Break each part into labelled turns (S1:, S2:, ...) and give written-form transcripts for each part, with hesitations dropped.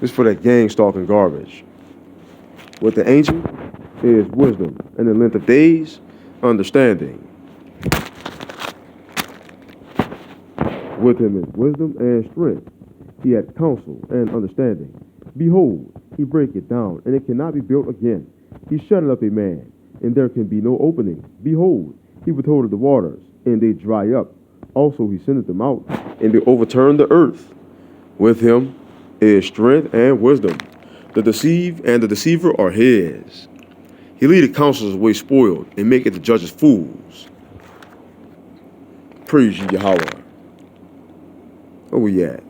S1: This for that gang stalking garbage. With the ancient is wisdom, and the length of days, understanding. With him is wisdom and strength. He had counsel and understanding. Behold, he break it down, and it cannot be built again. He shut up a man, and there can be no opening. Behold, he withholdeth the waters, and they dry up. Also he sendeth them out, and they overturn the earth. With him is strength and wisdom. The deceived and the deceiver are his. He leadeth counselors away spoiled, and maketh the judges fools. Praise ye Yahweh. Where we at?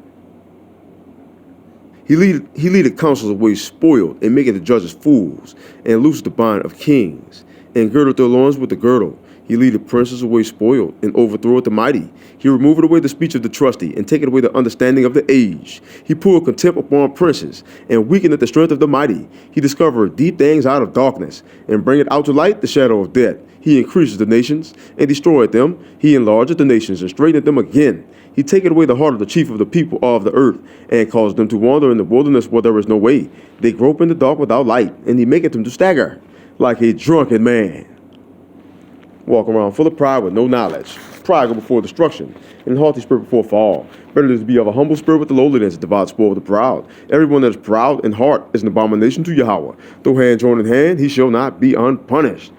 S1: He leadeth counsels away spoiled, and maketh the judges fools, and looseth the bind of kings, and girdeth their loins with the girdle. He leadeth princes away spoiled, and overthroweth the mighty. He removeth away the speech of the trusty, and taketh away the understanding of the aged. He poureth contempt upon princes, and weakeneth the strength of the mighty. He discovereth deep things out of darkness, and bringeth out to light the shadow of death. He increaseth the nations, and destroyeth them. He enlargeth the nations, and straighteneth them again. He taketh away the heart of the chief of the people of the earth, and causeth them to wander in the wilderness where there is no way. They grope in the dark without light, and he maketh them to stagger like a drunken man. Walk around full of pride with no knowledge. Pride go before destruction, and haughty spirit before fall. Better is to be of a humble spirit with the lowly than to divide spoil with the proud. Everyone that is proud in heart is an abomination to Yahweh. Though hand join in hand, he shall not be unpunished.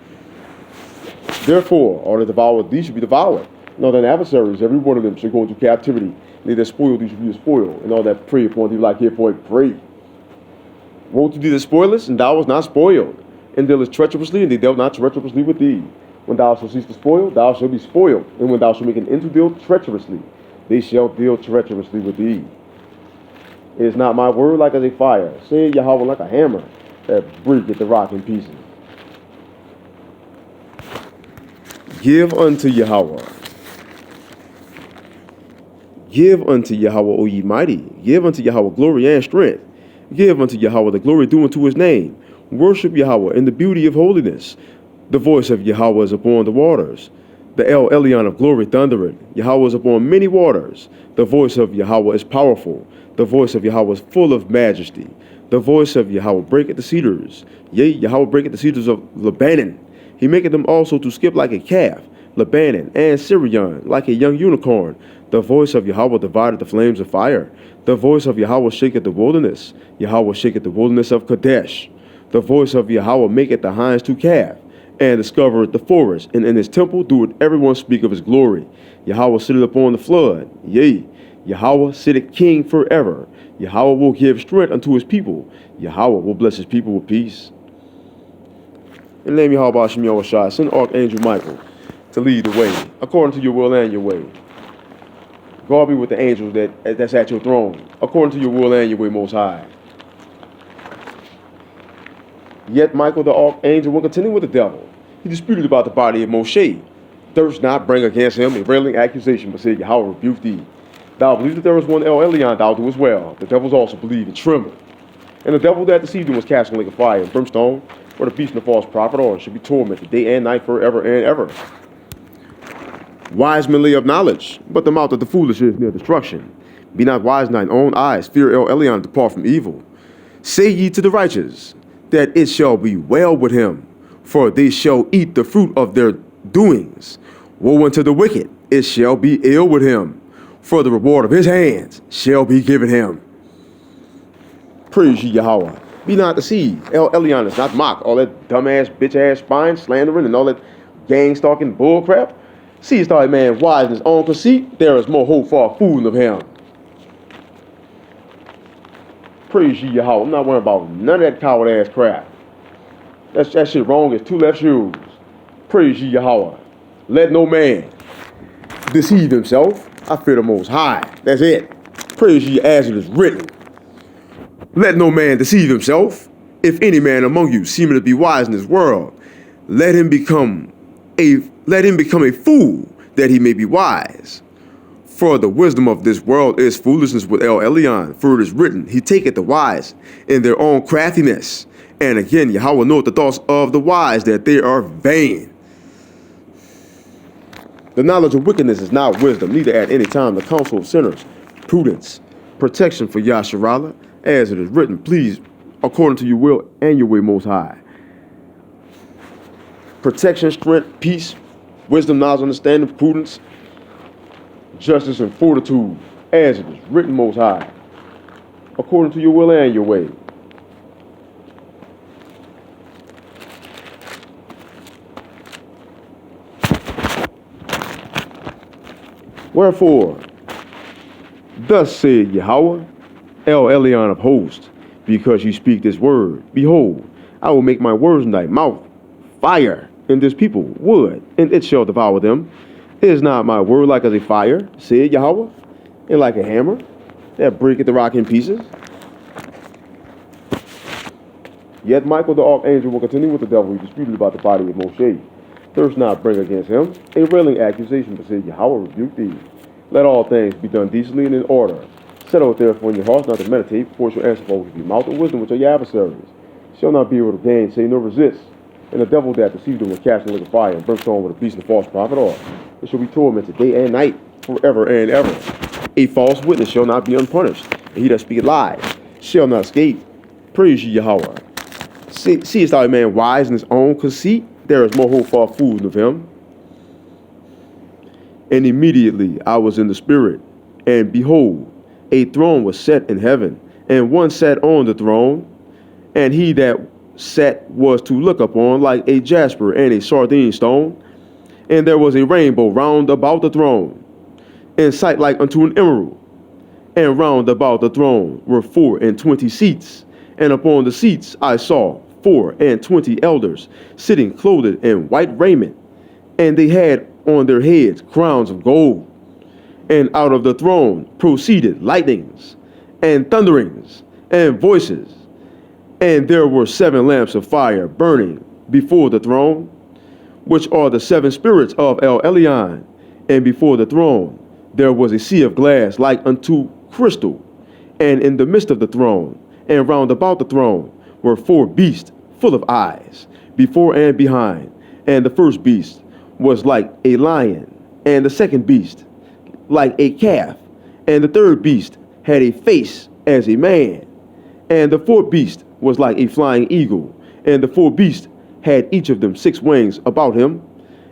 S1: Therefore, all that devour thee shall be devoured. And all thine adversaries, every one of them shall go into captivity. And they that spoil thee shall be spoiled. And all that prey upon thee like here for a prey. Woe to thee that spoilest, and thou wast not spoiled. And dealest treacherously, and they dealt not treacherously with thee. When thou shalt cease to spoil, thou shalt be spoiled. And when thou shalt make an end to deal treacherously, they shall deal treacherously with thee. It is not my word like as a fire, saying Yahweh like a hammer, that breaketh the rock in pieces. Give unto Yahweh. Give unto Yahweh, O ye mighty. Give unto Yahweh glory and strength. Give unto Yahweh the glory due unto his name. Worship Yahweh in the beauty of holiness. The voice of Yahweh is upon the waters. The El Elyon of glory thundereth. Yahweh is upon many waters. The voice of Yahweh is powerful. The voice of Yahweh is full of majesty. The voice of Yahweh breaketh the cedars. Yea, Yahweh breaketh the cedars of Lebanon. He maketh them also to skip like a calf. Lebanon and Syrian like a young unicorn. The voice of Yahweh divided the flames of fire. The voice of Yahweh shaketh the wilderness. Yahweh shaketh the wilderness of Kadesh. The voice of Yahweh maketh the hinds to calve, and discovereth the forest, and in his temple doeth everyone speak of his glory. Yahweh sitteth upon the flood. Yea, Yahweh sitteth king forever. Yahweh will give strength unto his people. Yahweh will bless his people with peace. And name Yahweh Shem Yahushua, send Archangel Michael to lead the way, according to your will and your way. Guard me with the angels that's at your throne, according to your will and your way, Most High. Yet Michael the archangel went contending with the devil. He disputed about the body of Moshe. Durst not bring against him a railing accusation, but said, Yahweh rebuke thee. Thou believest that there was one El Elyon, thou do as well. The devils also believed and trembled. And the devil that deceived him was cast in the lake of fire and brimstone, where the beast and the false prophet are, should be tormented day and night forever and ever. Wise men lay up knowledge, but the mouth of the foolish is near destruction. Be not wise in thine own eyes, fear El Elyon, depart from evil. Say ye to the righteous, that it shall be well with him, for they shall eat the fruit of their doings. Woe unto the wicked, it shall be ill with him, for the reward of his hands shall be given him. Praise ye Yahweh. Be not deceived. El Elyon is not mocked. All that dumbass, bitch-ass spine slandering and all that gang-stalking bullcrap. Seest thou a man wise in his own conceit? There is more hope for a fool of him. Praise ye Yahweh. I'm not worrying about none of that coward-ass crap. That shit wrong as two left shoes. Praise ye Yahweh. Let no man deceive himself. I fear the Most High. That's it. Praise ye as it is written. Let no man deceive himself. If any man among you seeming to be wise in this world, let him become a fool, that he may be wise. For the wisdom of this world is foolishness with El Elyon. For it is written, he taketh the wise in their own craftiness. And again, Yahweh knoweth the thoughts of the wise, that they are vain. The knowledge of wickedness is not wisdom, neither at any time the counsel of sinners prudence. protection for Yasharala, as it is written, please, according to your will and your way, Most High. Protection, strength, peace, wisdom, knowledge, understanding, prudence, justice, and fortitude, as it is written, Most High, according to your will and your way. Wherefore, thus said Yahweh, El Elyon of hosts, because you speak this word, behold, I will make my words in thy mouth fire, and this people wood, and it shall devour them. Is not my word like as a fire, said Yahweh, and like a hammer that breaketh the rock in pieces? Yet Michael the archangel will continue with the devil who disputed about the body of Moshe. Durst not bring against him a railing accusation, but said, Yahweh rebuke thee. Let all things be done decently and in order. Settle it therefore in your hearts not to meditate, for it shall answer for with your mouth and wisdom which are your adversaries. Shall not be able to gain, say nor resist. And the devil that deceived them will cast in the lake of fire and brimstone with a beast and a false prophet or it shall be tormented day and night forever and ever. A false witness shall not be unpunished, and he that speaketh lies shall not escape. Praise ye Yahweh. Seest thou a man wise in his own conceit? There is more hope for a fool of him. And immediately I was in the spirit, and behold, a throne was set in heaven, and one sat on the throne, and he that sat was to look upon like a jasper and a sardine stone, and there was a rainbow round about the throne, in sight like unto an emerald. And round about the throne were 24 seats, and upon the seats I saw 24 elders sitting clothed in white raiment, and they had on their heads crowns of gold. And out of the throne proceeded lightnings and thunderings and voices. And there were 7 lamps of fire burning before the throne, which are the 7 spirits of El Elyon. And before the throne there was a sea of glass like unto crystal. And in the midst of the throne and round about the throne were 4 beasts full of eyes, before and behind. And the first beast was like a lion, and the second beast like a calf, and the third beast had a face as a man, and the fourth beast was like a flying eagle, and the 4 beasts had each of them 6 wings about him,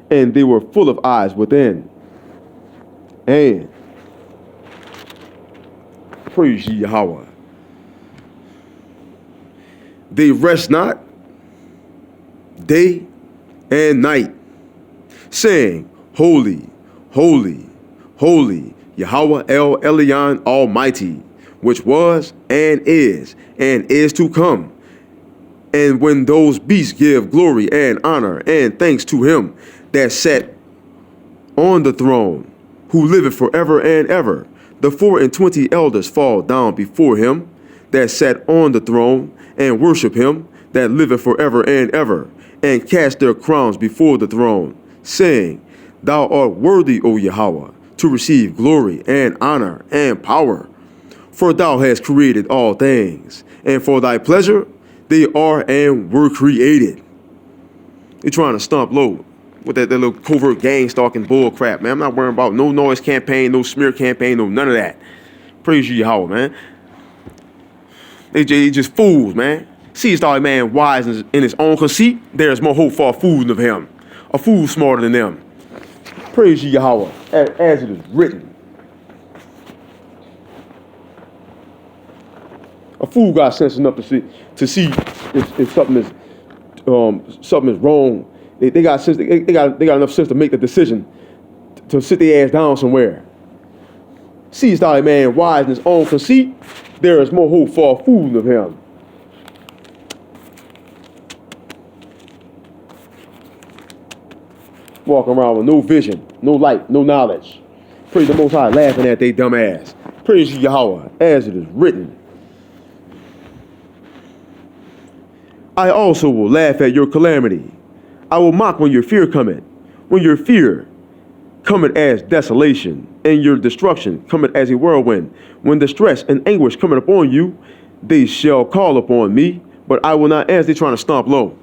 S1: and they were full of eyes within. And praise ye Yahweh. They rest not day and night, saying, Holy, holy, holy, Yahweh El Elyon Almighty, which was and is to come. And when those beasts give glory and honor and thanks to him that sat on the throne, who liveth forever and ever, the 24 elders fall down before him that sat on the throne, and worship him that liveth forever and ever, and cast their crowns before the throne, saying, Thou art worthy, O Yahweh, to receive glory and honor and power. For thou hast created all things, and for thy pleasure they are and were created. You're trying to stomp low with that little covert gang-stalking bull crap, man. I'm not worrying about no noise campaign, no smear campaign, no none of that. Praise you, Yahweh, man. They just fools, man. Seest thou a man wise in his own conceit? There is more hope for a fool than him. A fool smarter than them. Praise ye Yahweh, as it is written. A fool got sense enough to see if something is wrong. They got sense. They got enough sense to make the decision to sit their ass down somewhere. Seest thou a man wise in his own conceit? There is more hope for a fool than him. Walking around with no vision, no light, no knowledge. Praise the Most High, laughing at they dumb ass. Praise Yahweh, as it is written. I also will laugh at your calamity. I will mock when your fear cometh. When your fear cometh as desolation, and your destruction cometh as a whirlwind. When distress and anguish cometh upon you, they shall call upon me, but I will not answer. They trying to stomp low.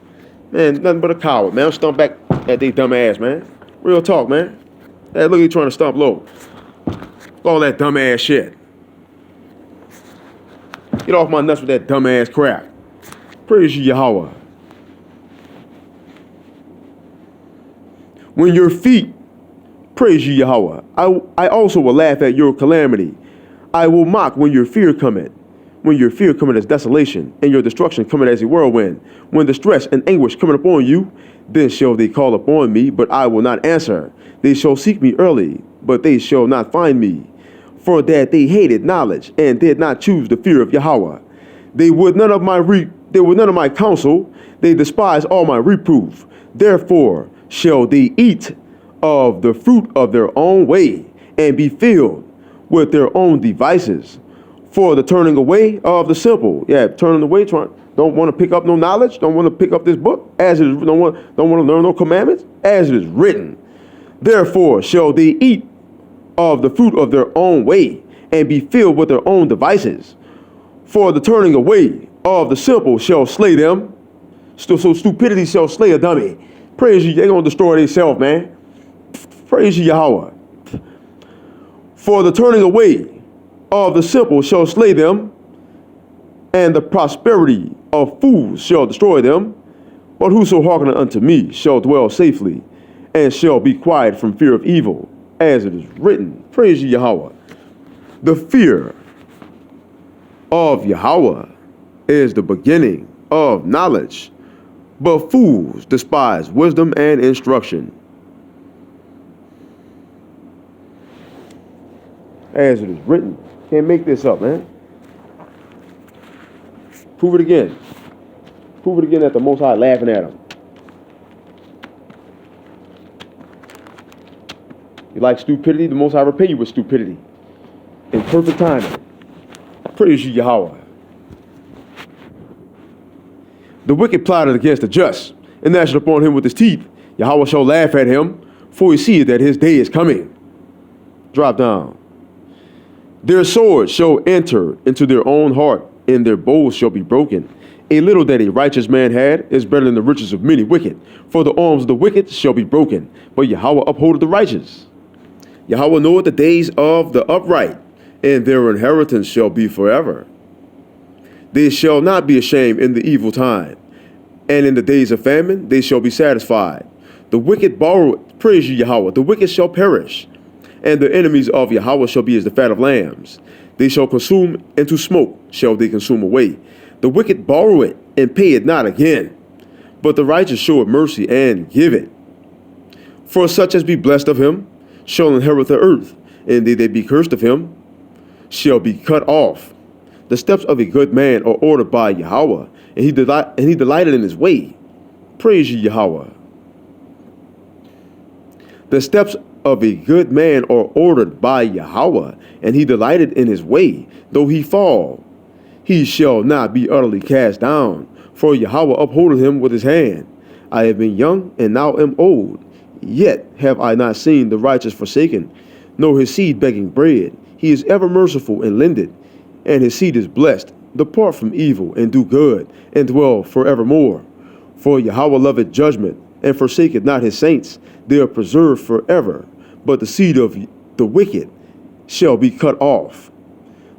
S1: Man, nothing but a coward, man. Stomp back at they dumb ass, man. Real talk, man. Hey, look, he trying to stomp low. All that dumb ass shit. Get off my nuts with that dumbass crap. Praise you, Yahweh. When your feet praise you, Yahweh, I also will laugh at your calamity. I will mock when your fear cometh. When your fear cometh as desolation, and your destruction cometh as a whirlwind. When distress and anguish cometh upon you, then shall they call upon me, but I will not answer. They shall seek me early, but they shall not find me. For that they hated knowledge, and did not choose the fear of Yahweh. They would none of my counsel. They despised all my reproof. Therefore shall they eat of the fruit of their own way, and be filled with their own devices. For the turning away of the simple, turning away, don't want to pick up no knowledge, don't want to pick up this book, as it is, don't want to learn no commandments, as it is written. Therefore shall they eat of the fruit of their own way, and be filled with their own devices. For the turning away of the simple shall slay them. So stupidity shall slay a dummy. Praise you, they're going to destroy themselves, man. Praise you, Yahweh. For the turning away of the simple shall slay them, and the prosperity of fools shall destroy them. But whoso hearkeneth unto me shall dwell safely, and shall be quiet from fear of evil, as it is written. Praise ye, Yahweh. The fear of Yahweh is the beginning of knowledge, but fools despise wisdom and instruction. As it is written. Can't make this up, man. Prove it again. Prove it again that the Most High laughing at him. You like stupidity? The Most High repay you with stupidity. In perfect timing. Praise you, Yahweh. The wicked plotted against the just, and gnashed upon him with his teeth. Yahweh shall laugh at him, for he seeth that his day is coming. Drop down. Their swords shall enter into their own heart, and their bows shall be broken. A little that a righteous man had is better than the riches of many wicked. For the arms of the wicked shall be broken, but Yahweh upholdeth the righteous. Yahweh knoweth the days of the upright, and their inheritance shall be forever. They shall not be ashamed in the evil time, and in the days of famine they shall be satisfied. The wicked borrow, praise you, Yahweh, the wicked shall perish. And the enemies of Yahweh shall be as the fat of lambs. They shall consume, and to smoke shall they consume away. The wicked borrow it, and pay it not again. But the righteous show it mercy, and give it. For such as be blessed of him shall inherit the earth, and they that be cursed of him shall be cut off. The steps of a good man are ordered by Yahweh, and he delighted in his way. Praise ye, Yahweh. The steps of a good man are ordered by Yahweh, and he delighted in his way. Though he fall, he shall not be utterly cast down, for Yahweh upholdeth him with his hand. I have been young, and now am old, yet have I not seen the righteous forsaken, nor his seed begging bread. He is ever merciful and lendeth, and his seed is blessed. Depart from evil, and do good, and dwell forevermore. For Yahweh loveth judgment, and forsaketh not his saints. They are preserved forever, but the seed of the wicked shall be cut off.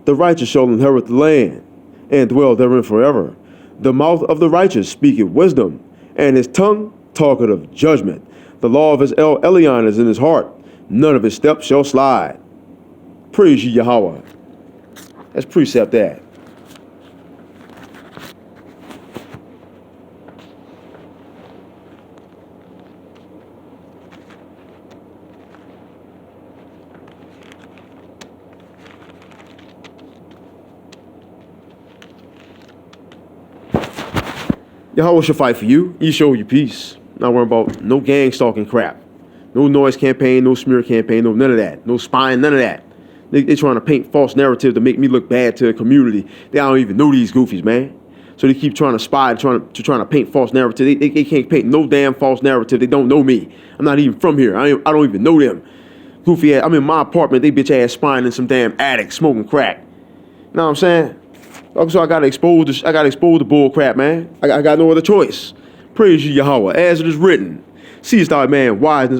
S1: The righteous shall inherit the land, and dwell therein forever. The mouth of the righteous speaketh wisdom, and his tongue talketh of judgment. The law of his Elyon is in his heart. None of his steps shall slide. Praise ye, Yahweh. Let's precept that. Yahweh shall fight for you. He show you peace. Not worrying about no gang stalking crap. No noise campaign, no smear campaign, no none of that. No spying, none of that. They trying to paint false narrative to make me look bad to the community. They don't even know these goofies, man. So they keep trying to spy, trying to paint false narrative. They can't paint no damn false narrative. They don't know me. I'm not even from here. I don't even know them. Goofy ass. I'm in my apartment. They bitch ass spying in some damn attic smoking crack. You know what I'm saying? So I gotta expose the bull crap, man. I got no other choice. Praise you, Yahweh, as it is written. Seest thou a man wise in his